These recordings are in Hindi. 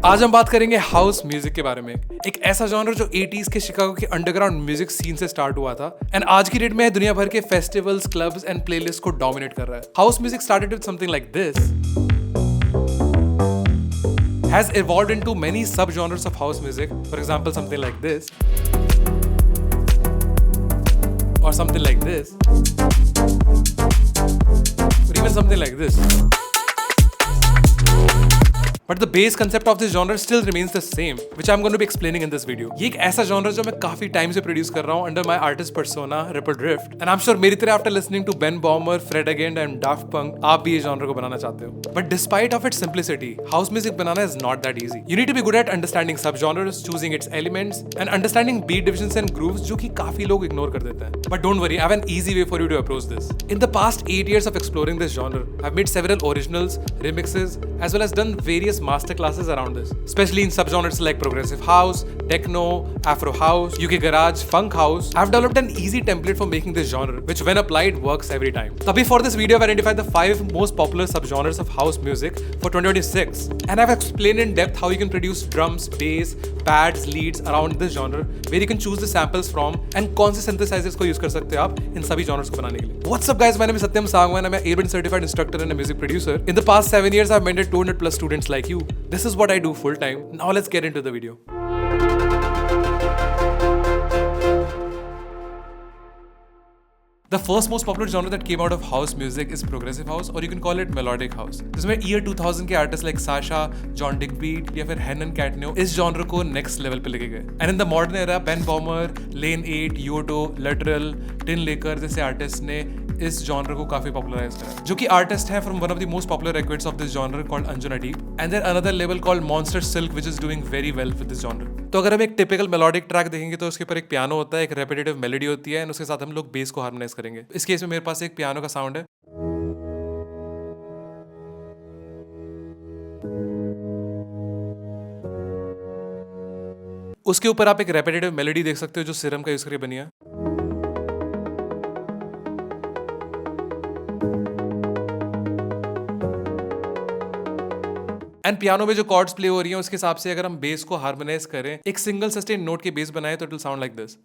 आज हम बात करेंगे हाउस म्यूजिक के बारे में। एक ऐसा जॉनर जो 80s के शिकागो के अंडरग्राउंड म्यूजिक सीन से स्टार्ट हुआ था एंड आज की डेट में दुनिया भर के फेस्टिवल्स, क्लब्स एंड प्लेलिस्ट को डोमिनेट कर रहा है। House music started with something like this, has evolved into many sub-genres of house music. For example, something like this, or something like this, or even something like this. But the base concept of this genre still remains the same, which I'm going to be explaining in this video. ये एक ऐसा genre जो मैं काफी टाइम से प्रोड्यूस कर रहा हूँ under my artist persona Ripple Drift, and I'm sure मेरी तरह after listening to Ben Böhmer, Fred Again and Daft Punk आप भी ये genre को बनाना चाहते हो. But despite of its simplicity, house music banana is not that easy. You need to be good at understanding sub-genres, choosing its elements, and understanding beat divisions and grooves जो कि काफी लोग ignore कर देते हैं. But don't worry, I have an easy way for you to approach this. In the past 8 years of exploring this genre, I've made several originals, remixes, as well as done various master classes around this, especially in subgenres like progressive house, techno, afro house, UK garage, funk house. I've developed an easy template for making this genre, which when applied works every time. So for this video, I've identified the 5 most popular subgenres of house music for 2026, and I've explained in depth how you can produce drums, bass, pads, leads around this genre, where you can choose the samples from, and कौन से synthesizers को use कर सकते हो आप इन सभी genres को बनाने के लिए. What's up guys, my name is Satyam Sangwan. I'm an Airbnb certified instructor and a music producer. In the past 7 years, I've mentored 200 plus students like you. This is what I do full time. Now let's get into the video. The first most popular genre that came out of house music is progressive house, or you can call it melodic house. जिसमें year 2000 के artists like Sasha, John Digbeat या फिर Henan Catneo इस genre को next level पे लेके गए. And in the modern era, Ben Böhmer, Lane 8, Yoto, Lateral, Tin Laker जैसे artists ने इस genre को काफी popularize करा, जो कि artist है from one of the most popular records of this genre called Anjuna Deep, and then another label called Monster Silk which is doing very well with this genre. तो अगर हम एक टिपिकल मेलोडिक ट्रैक देखेंगे तो उसके ऊपर एक पियानो होता है, एक रेपिटेटिव मेलोडी होती है, और उसके साथ हम लोग बेस को हार्मोनाइज करेंगे. इस केस में मेरे पास एक पियानो का साउंड है. उसके ऊपर आप एक रेपिटेटिव मेलोडी देख सकते हो जो सिरम का यूज करके बनी है. एंड पियानो में जो कॉर्ड्स प्ले हो रही हैं उसके हिसाब से अगर हम बेस को हार्मोनाइज करें, एक सिंगल सस्टेन नोट के बेस बनाए तो it will sound like this.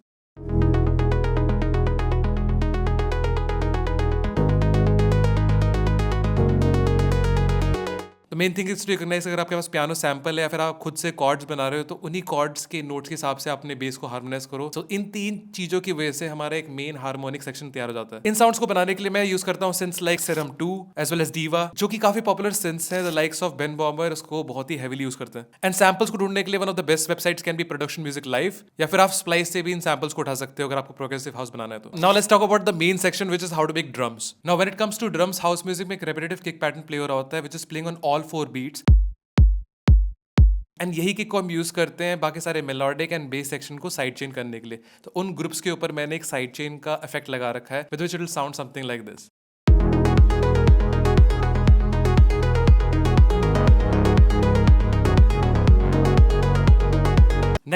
Main thing is to recognise अगर आपके पास पियानो सैंपल है या फिर आप खुद से कॉर्ड्स बना रहे हो तो उन्हीं कॉर्ड्स के नोट्स के हिसाब से अपने बेस को हार्मोनाइज करो. तो इन 3 चीजों की वजह से हमारा एक मेन हार्मोनिक सेक्शन तैयार हो जाता है. इन साउंड्स को बनाने के लिए मैं यूज करता हूँ synths like Serum 2 as well as Diva, जो कि काफी पॉपुलर सिंथ्स हैं. The likes of Ben Böhmer उसको बहुत ही हेवीली यूज करते हैं. एंड सैंपल्स को ढूंढने के लिए one of the best websites can be production music live, या फिर आप स्प्लाइस से भी इन सैंपल्स को उठा सकते हो अगर आपको प्रोग्रेसिव हाउस बनाना है तो. Now let's talk about the main section which is how to make drums. Now when it comes to drums, house music में एक रेपिटेटिव किक पैटर्न प्ले हो रहा होता है which is playing on all 4 beats, and यही किक को हम यूज करते हैं बाकी सारे मेलोडिक एंड बेस सेक्शन को साइड चेन करने के लिए. तो उन ग्रुप्स के ऊपर मैंने एक साइड चेन का इफेक्ट लगा रखा है with which it will sound something like this.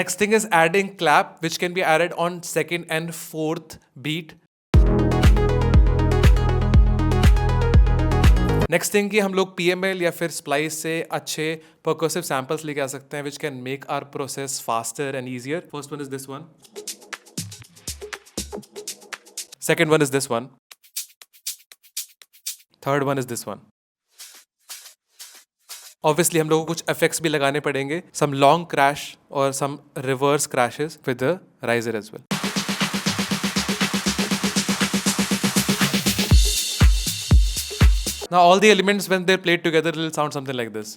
Next thing is adding clap, which can be added on 2nd and 4th beat. Next thing कि हम लोग PML या फिर स्प्लाइस से अच्छे परकसिव सैंपल्स लेके आ सकते हैं which can make our process faster and easier. First one is this one. Second one is this one. Third one is this one. Obviously हम लोगों को कुछ effects भी लगाने पड़ेंगे. Some long crash और some reverse crashes with the riser as well. Now all the elements when they're played together will sound something like this.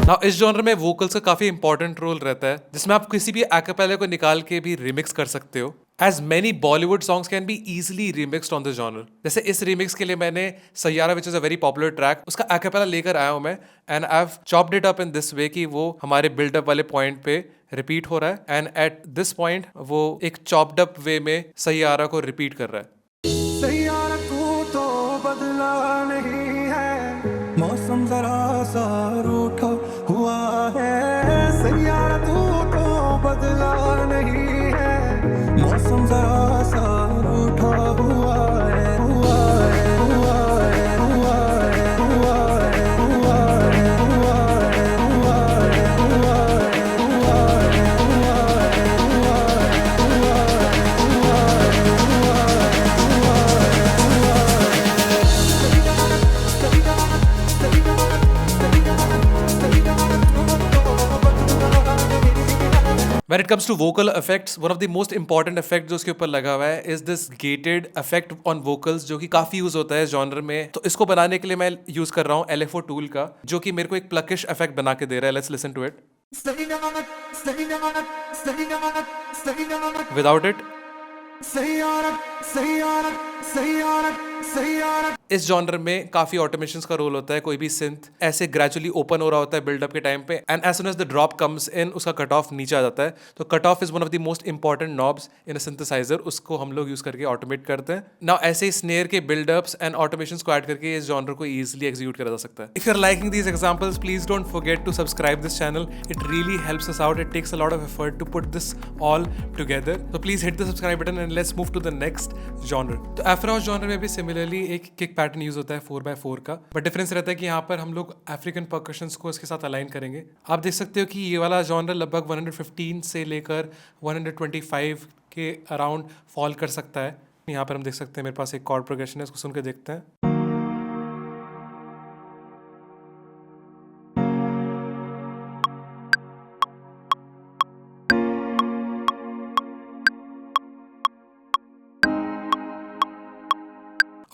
Now इस genre में vocals का काफी important role रहता है, जिसमें आप किसी भी acapella को निकाल के भी remix कर सकते हो. As many Bollywood songs can be easily remixed on this genre. जैसे इस remix के लिए मैंने Saiyaara which is a very popular track, उसका acapella लेकर आया हूँ मैं, and I've chopped it up in this way कि वो हमारे build up वाले point पे repeat हो रहा है, and at this point वो एक chopped up way में सैयारा को repeat कर रहा है. सैयारा तू तो बदला नहीं है, मौसम जरा सा रूठा हुआ है. सैयारा तू तो बदला नहीं है, मौसम जरा सा रूठा हुआ है. When it comes to vocal effects, one of the most important effect जो उसके ऊपर लगा हुआ है is this gated effect on vocals, जो कि काफ़ी यूज़ होता है जॉनर में. तो इसको बनाने के लिए मैं यूज़ कर रहा हूँ LFO टूल का, जो कि मेरे को एक pluckish effect बना के दे रहा है. Let's listen to it. Without it, इस जॉनर में काफी ऑटोमेशंस का रोल होता है. कोई भी सिंथ ऐसे ग्रेजुअली ओपन हो रहा होता है बिल्डअप के टाइम पे, and as soon as the drop comes in उसका कट ऑफ नीचे आ जाता है. तो cut off is one of the most important knobs in a synthesiser. उसको हम लोग यूज करके ऑटोमेट करते हैं. नाउ ऐसे ही स्नेयर के बिल्डअप्स एंड ऑटोमेशंस को ऐड करके इस जॉनर को इजीली एग्जीक्यूट करा जा सकता है. If you are liking these examples, please don't forget to subscribe this channel. It really helps us out. It takes a lot of effort to put this all together. So please hit the subscribe button and let's move to the next genre. तो afro house जॉनर में भी सिमिलरली एक किक पैटर्न यूज होता है 4x4 का, बट डिफरेंस रहता है कि यहाँ पर हम लोग अफ्रीकन परकशंस को इसके साथ अलाइन करेंगे. आप देख सकते हो कि ये वाला जॉनर लगभग 115 से लेकर 125 के अराउंड फॉल कर सकता है. यहाँ पर हम देख सकते हैं मेरे पास एक कॉर्ड प्रोग्रेशन है, इसको सुन के देखते हैं.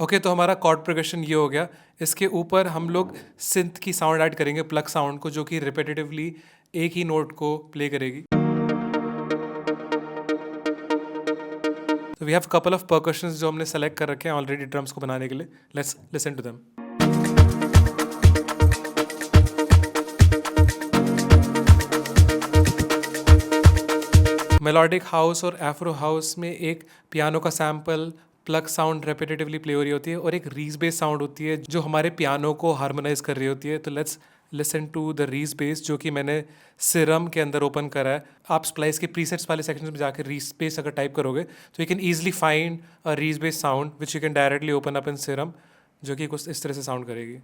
ओके तो हमारा कॉर्ड प्रोग्रेशन ये हो गया. इसके ऊपर हम लोग सिंथ की साउंड ऐड करेंगे, प्लग साउंड को, जो कि रिपीटेटिवली एक ही नोट को प्ले करेगी. तो we have couple of percussions जो हमने सेलेक्ट कर रखे हैं ऑलरेडी ड्रम्स को बनाने के लिए. Let's listen to them. Melodic house और एफ्रो हाउस में एक पियानो का sample, pluck sound repetitively play हो रही होती है, और एक रीज बेस साउंड होती है जो हमारे पियानो को हार्मोनाइज कर रही होती है. तो let's listen to the Reese bass, जो कि मैंने सिरम के अंदर ओपन करा है. आप स्प्लाइस के प्रीसेट्स वाले सेक्शन में जाकर रीज बेस अगर टाइप करोगे तो you can easily find a Reese bass sound which you can directly open up in Serum, जो कि कुछ इस तरह से साउंड करेगी.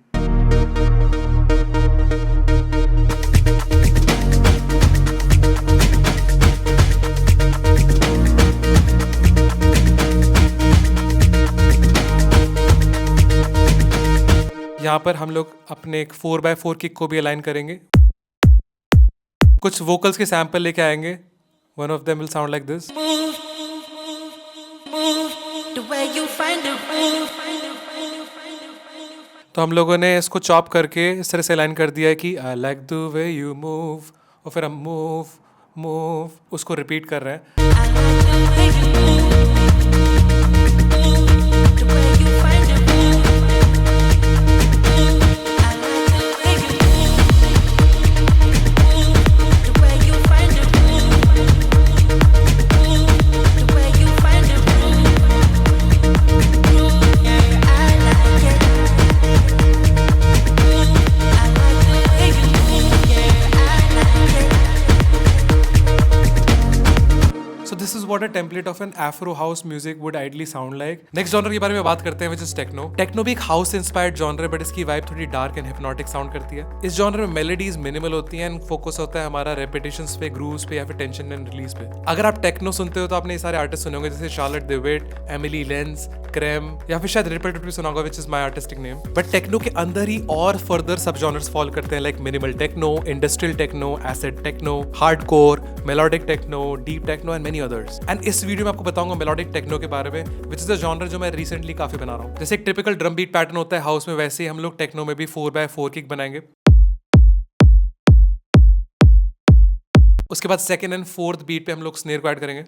यहाँ पर हम लोग अपने एक 4x4 किक को भी अलाइन करेंगे. कुछ वोकल्स के सैंपल लेके आएंगे. One of them will sound like this. तो हम लोगों ने इसको चॉप करके इस तरह से अलाइन कर दिया है कि I like the way you move, और फिर हम मूव मूव उसको रिपीट कर रहे हैं. This is what a template of an Afro house music would ideally sound like. Next genre के बारे में बात करते हैं, which is techno. Techno भी एक house inspired genre है, but इसकी vibe थोड़ी dark and hypnotic sound करती है. इस genre में melodies minimal होती हैं and focus होता है हमारा repetitions पे, grooves पे या फिर tension and release पे. अगर आप techno सुनते हो तो आपने ये सारे artists सुने होंगे, जैसे Charlotte DeWitt, Emily Lenz, Krem, या फिर शायद Ripple भी सुना होगा, which is my artistic name. But techno के अंदर ही और further sub genres fall करते हैं, like minimal techno, industrial techno, acid techno, hardcore, melodic techno, deep techno and many others. And इस वीडियो में आपको बताऊंगा मेलोडिक टेक्नो के बारे में, विच इज द जॉनर जो मैं रिसेंटली काफी बना रहा हूँ. जैसे एक टिपिकल ड्रम बीट पैटर्न होता है हाउस में, वैसे ही हम लोग टेक्नो में भी 4x4 किक बनाएंगे. उसके बाद सेकंड एंड फोर्थ बीट पे हम लोग स्नेयर को ऐड करेंगे.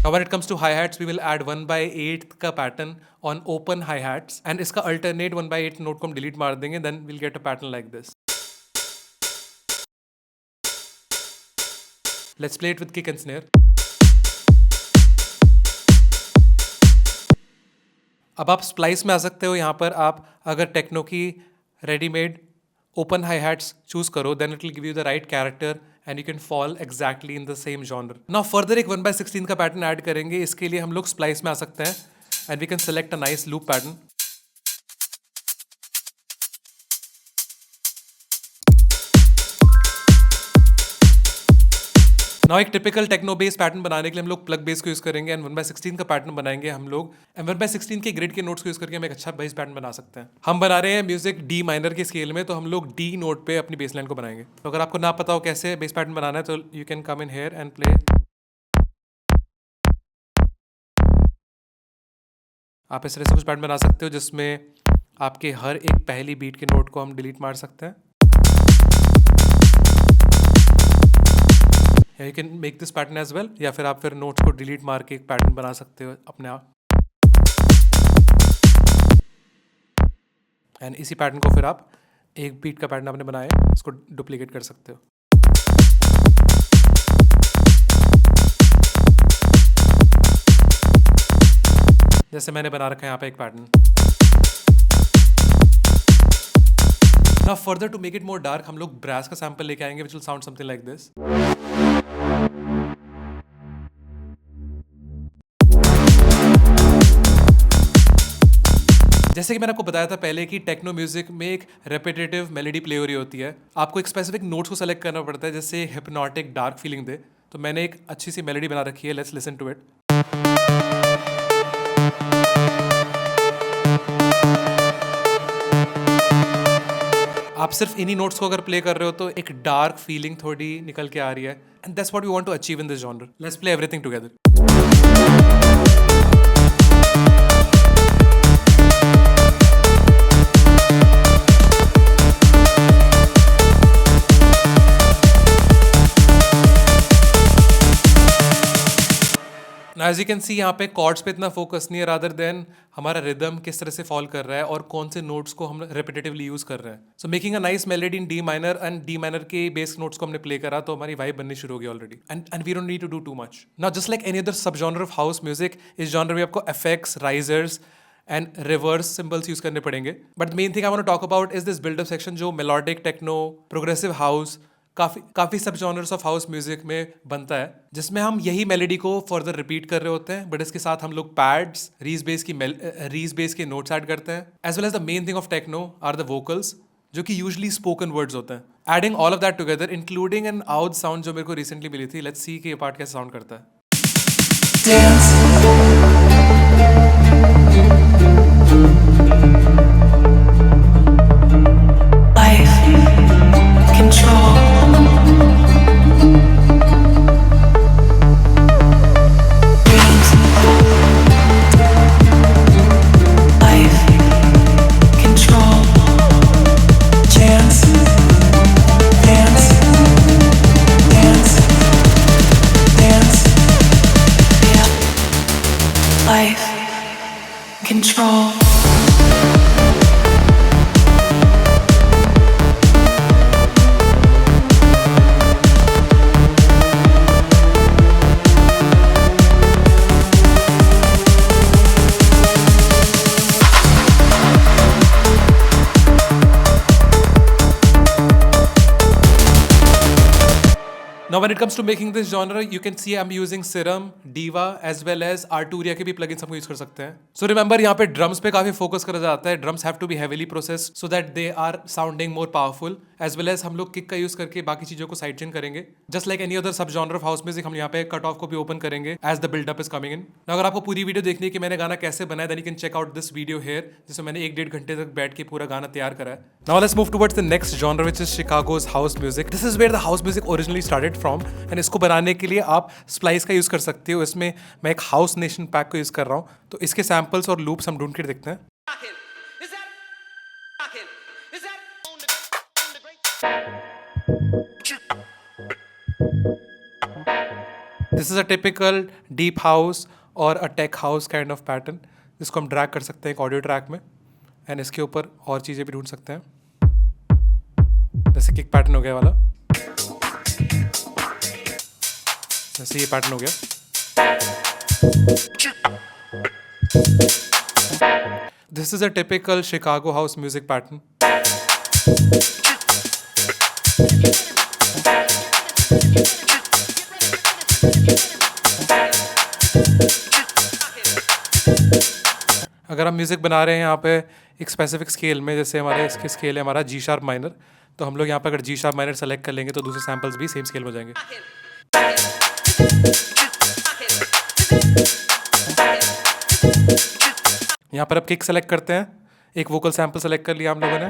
Now when it comes to hi-hats, we will add 1/8 का pattern on open hi-hats, and इसका alternate 1/8 नोट को हम डिलीट मार देंगे, then we'll get a pattern like this. Let's play it with kick and snare. अब आप स्प्लाइस में आ सकते हो. यहाँ पर आप अगर टेक्नो की readymade open hi hats choose करो, then it will give you the right character and you can fall exactly in the same genre. Now further एक 1/16 का पैटर्न ऐड करेंगे. इसके लिए हम लोग स्प्लाइस में आ सकते हैं and we can select a nice loop pattern. Now एक टिपिकल टेक्नो बेस पैटर्न बनाने के लिए हम लोग प्लग बेस को यूज करेंगे एंड 1/16 का पैटर्न बनाएंगे हम लोग एंड 1/16 के ग्रिड के नोट्स को यूज करके हम एक अच्छा बेस पैटर्न बना सकते हैं। हम बना रहे हैं म्यूजिक डी माइनर के स्केल में, तो हम लोग डी नोट पे अपनी बेस लाइन को बनाएंगे। तो अगर आपको ना पता हो कैसे बेस पैटर्न बनाना है तो you can come in here and play. आप इस तरह से कुछ पैटर्न बना सकते हो जिसमें आपके हर एक पहली बीट के नोट को हम डिलीट मार सकते हैं। You can make this pattern as well, या फिर आप फिर नोट्स को डिलीट मार के एक पैटर्न बना सकते हो अपने आप। एंड इसी पैटर्न को फिर आप एक बीट का पैटर्न आपने बनाया इसको डुप्लीकेट कर सकते हो। जैसे मैंने बना रखा है यहाँ पे एक pattern. Now further to make it more dark हम लोग ब्रास का सैंपल लेके आएंगे which will sound something like this. जैसे कि मैंने आपको बताया था पहले कि टेक्नो म्यूजिक में एक रेपिटेटिव मेलोडी प्ले हो रही होती है, आपको एक स्पेसिफिक नोट्स को सेलेक्ट करना पड़ता है जैसे हिप्नोटिक डार्क फीलिंग दे। तो मैंने एक अच्छी सी मेलोडी बना रखी है, लेट्स लिसन टू इट। आप सिर्फ इन्हीं नोट्स को अगर प्ले कर रहे हो तो एक डार्क फीलिंग थोड़ी निकल के आ रही है and that's what we want to achieve in this genre. Let's play everything together. As you can see यहाँ पे कॉर्ड्स पे इतना फोकस नहीं है, रादर देन हमारा रिदम किस तरह से फॉल कर रहा है और कौन से नोट्स को हम रेपिटेटिवली यूज कर रहे हैं। So making a nice melody in D minor and D minor के बेस नोट्स को हमने प्ले करा तो हमारी वाइब बननी शुरू हो गई already and we don't need to do too much. Now just like any other sub genre of house music, इस जॉनर में आपको effects, risers and reverse cymbals use करने पड़ेंगे। But main thing I want to talk about is this buildup section जो मेलोडिक टेक्नो, प्रोग्रेसिव हाउस, काफ़ी sub genres of house music में बनता है, जिसमें हम यही मेलोडी को फर्दर रिपीट कर रहे होते हैं, बट इसके साथ हम लोग पैड्स, रीज बेस के नोट्स ऐड करते हैं। As well as the main thing of techno are the vocals जो कि यूजली स्पोकन वर्ड्स होते हैं। Adding all of that together including an out sound जो मेरे को रिसेंटली मिली थी, लेट्स सी कि ये पार्ट कैसे साउंड करता है। Life, control. Now when it comes to making this genre, you can see I'm using Serum, Diva as well as Arturia के भी plugins हम यूज कर सकते हैं। So remember यहाँ पे drums पे काफी फोकस करा जाता है। Drums have to be heavily processed so that they are sounding more powerful, as well as हम लोग kick का यूज करके बाकी चीजों को साइड चेन करेंगे। Just like any other सब genre of house music, हम यहाँ पे कट ऑफ को भी ओपन करेंगे as the build up is coming in। Now अगर आपको पूरी वीडियो देखनी है कि मैंने गाना कैसे बनाया, then you can check out this video here, जिसमें मैंने 1-1.5 घंटे तक बैठ के पूरा गाना तैयार करा है। Now let's move towards the next genre, which is Chicago's house music. This is where the house music originally started from, and इसको बनाने के लिए आप स्प्लाइस का यूज कर सकते हो। इसमें मैं एक हाउस नेशन पैक को यूज कर रहा हूँ, तो इसके सैंपल्स और लूप्स हम ढूंढ के देखते हैं। This is a typical deep house और a tech house kind of pattern, जिसको हम ड्रैग कर सकते हैं एक ऑडियो ट्रैक में, एंड इसके ऊपर और चीज़ें भी ढूंढ सकते हैं, जैसे किक पैटर्न हो गया वाला, जैसे ये पैटर्न हो गया। This is a typical Chicago house music pattern. अगर हम म्यूजिक बना रहे हैं यहाँ पे एक स्पेसिफिक स्केल में, जैसे हमारे इसके स्केल है हमारा जी शार्प माइनर, तो हम लोग यहाँ पे अगर जी शार्प माइनर सेलेक्ट कर लेंगे तो दूसरे सैंपल्स भी सेम स्केल में हो जाएंगे। यहाँ पर अब किक सेलेक्ट करते हैं, एक वोकल सैंपल सेलेक्ट कर लिया हम लोगों ने।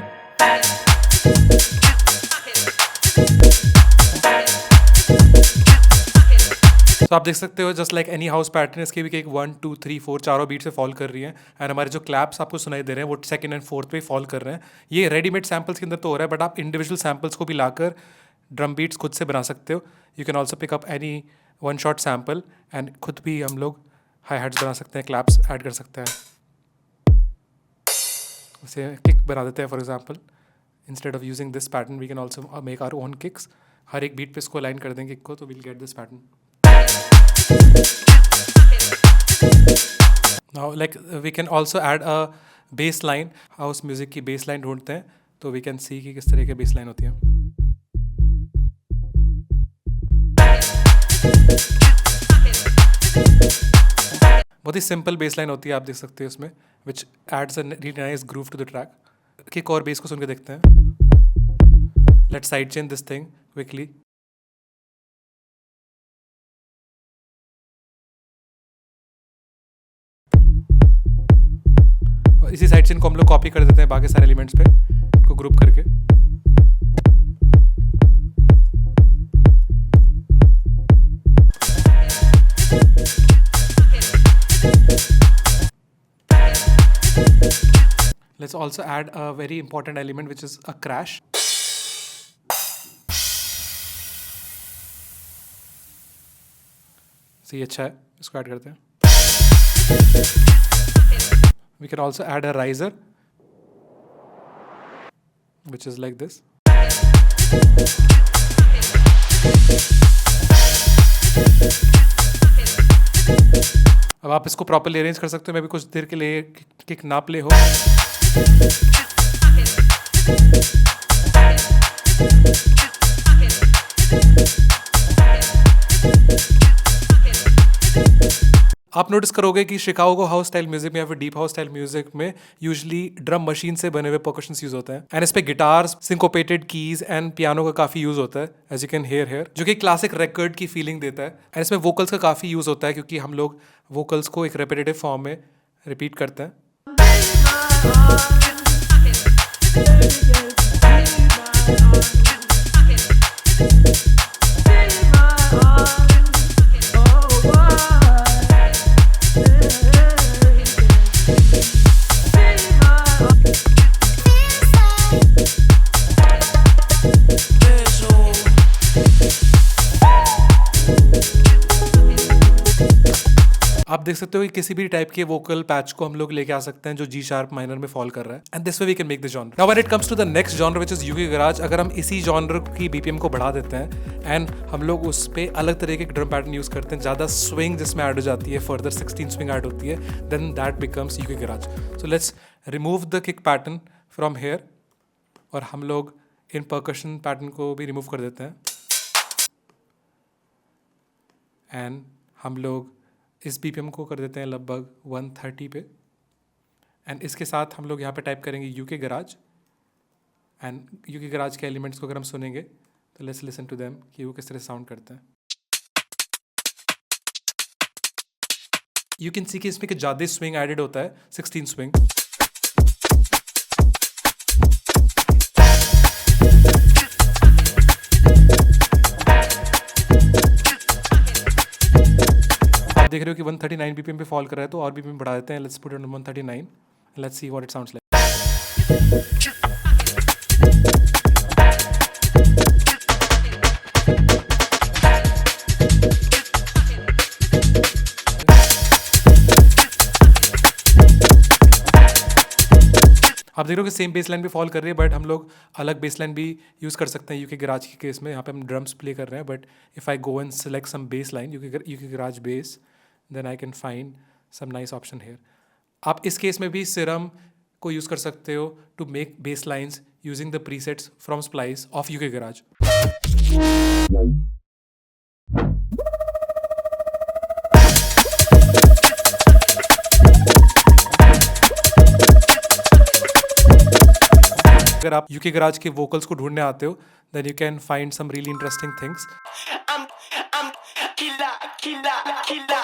तो आप देख सकते हो just like any house pattern, इसके भी एक 1 2 3 4 चारों बीट से फॉल कर रही है। एंड हमारे जो क्लैप्स आपको सुनाई दे रहे हैं वो सेकंड एंड फोर्थ पे फॉल कर रहे हैं। ये रेडीमेड सैम्पल्स के अंदर तो हो रहा है, बट आप इंडिविजुअल सैम्पल्स को भी लाकर ड्रम बीट्स खुद से बना सकते हो। You can also pick up any one shot sample and खुद भी हम लोग हाई हैट्स बना सकते हैं, क्लैप्स ऐड कर सकते हैं। जैसे किक बना देते हैं for example, instead of using this pattern we can also make our own kicks. हर एक बीट पे इसको अलाइन कर देंगे किक को, तो will get this pattern. Now, like we can also add a bass line. House music की bass line ढूंढते हैं तो we can see कि किस तरह की bass line होती है। बहुत ही simple bass line होती है, आप देख सकते हो इसमें, which adds a really nice groove to the track। Kick और bass को सुन के देखते हैं। Let's sidechain this thing quickly। इसी साइड चेन को हम लोग कॉपी कर देते हैं बाकी सारे एलिमेंट्स पे, इनको ग्रुप करके। Let's also add a very important element which is a crash. सही, अच्छा है, इसको ऐड करते हैं। We can also add a riser, which is like this। अब आप इसको प्रॉपर्ली अरेंज कर सकते हो। मैं भी कुछ देर के लिए किक ना प्ले हो। आप नोटिस करोगे कि शिकागो हाउस स्टाइल म्यूजिक में या फिर डीप हाउस स्टाइल म्यूजिक में यूजुअली ड्रम मशीन से बने हुए परकशंस यूज होते हैं। एंड इस पे guitars, syncopated keys and piano का काफी यूज होता है, as you can hear hear, जो कि क्लासिक रिकॉर्ड की फीलिंग देता है। एंड इसमें वोकल्स का काफी यूज होता है क्योंकि हम लोग वोकल्स को एक रेपिटेटिव फॉर्म में रिपीट करते हैं। आप देख सकते हो कि किसी भी टाइप के वोकल पैच को हम लोग लेके आ सकते हैं जो जी शार्प माइनर में फॉल कर रहा है। And this way we can make the genre. Now when it comes to the next genre which is UK garage, अगर हम इसी जॉनर की बीपीएम को बढ़ा देते हैं एंड हम लोग उस पे अलग तरह के ड्रम पैटर्न यूज करते हैं, ज़्यादा स्विंग जिसमें ऐड हो जाती है, फर्दर 16 स्विंग ऐड होती है, then that becomes UK garage. So let's remove the kick pattern from here और हम लोग इन परकशन पैटर्न को भी रिमूव कर देते हैं। एंड हम लोग इस बीपीएम को कर देते हैं लगभग 130 पे। एंड इसके साथ हम लोग यहाँ पे टाइप करेंगे UK garage. And UK garage के एलिमेंट्स को अगर हम सुनेंगे तो लेट्स लिसन टू देम कि वो किस तरह साउंड करते हैं। यू कैन सी कि इसमें कुछ ज़्यादा स्विंग एडेड होता है, 16 स्विंग। देख रहे हो कि 139 बीपीएम पे फॉल कर रहा है, तो और बीपीएम बढ़ा देते हैं। Let's put it on 139, let's see what it sounds like. आप देख रहे हो कि सेम बेस लाइन भी फॉल कर रही है, बट हम लोग अलग बेस लाइन भी यूज़ कर सकते हैं यूके गराज के केस में। यहाँ पे हम ड्रम्स प्ले कर रहे हैं, but if I go and select some bass line UK garage bass, then I can find some nice option here। आप इस केस में भी Serum को यूज़ कर सकते हो to make bass lines using the presets from Splice of UK Garage। अगर आप UK Garage के vocals को ढूंढने आते हो, then you can find some really interesting things। I'm killer, killer, killer.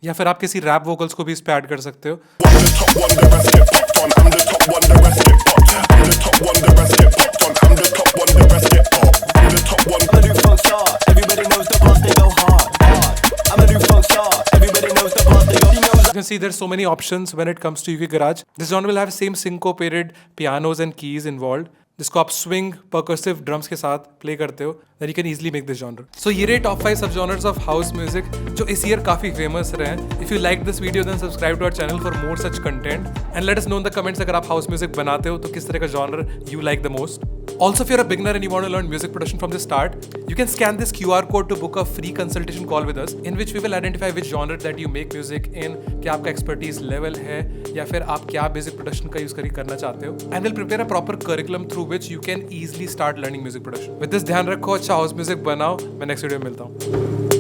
या फिर आप किसी रैप वोकल्स को भी इस पे ऐड कर सकते हो. I'm the top one, the rest get popped on. I'm the top one, the rest get popped. I'm the top one, the rest get popped on. I'm the top one, the rest get popped. I'm the top one. I'm a new funk star. Everybody knows the bars, they go hard, hard. I'm a new funk star. Everybody knows the bars, they go. He knows. You can see there's so many options when it comes to UK Garage. This genre will have same syncopated pianos and keys involved, जिसको आप swing percussive drums के साथ play करते हो, then you can easily make this genre. So ये रहे top 5 subgenres of house music जो इस year काफी famous रहे हैं. If you like this video then subscribe to our channel for more such content and let us know in the comments अगर आप house music बनाते हो तो किस तरह का genre you like the most. Also, if you're a beginner and you want to learn music production from the start, you can scan this QR code to book a free consultation call with us, in which we will identify which genre that you make music in, क्या आपका expertise level है, या फिर आप क्या music production का use करना चाहते हो, and we'll prepare a proper curriculum through which you can easily start learning music production. With this ध्यान रखो, अच्छा house music बनाओ. मैं next video में मिलता हूँ.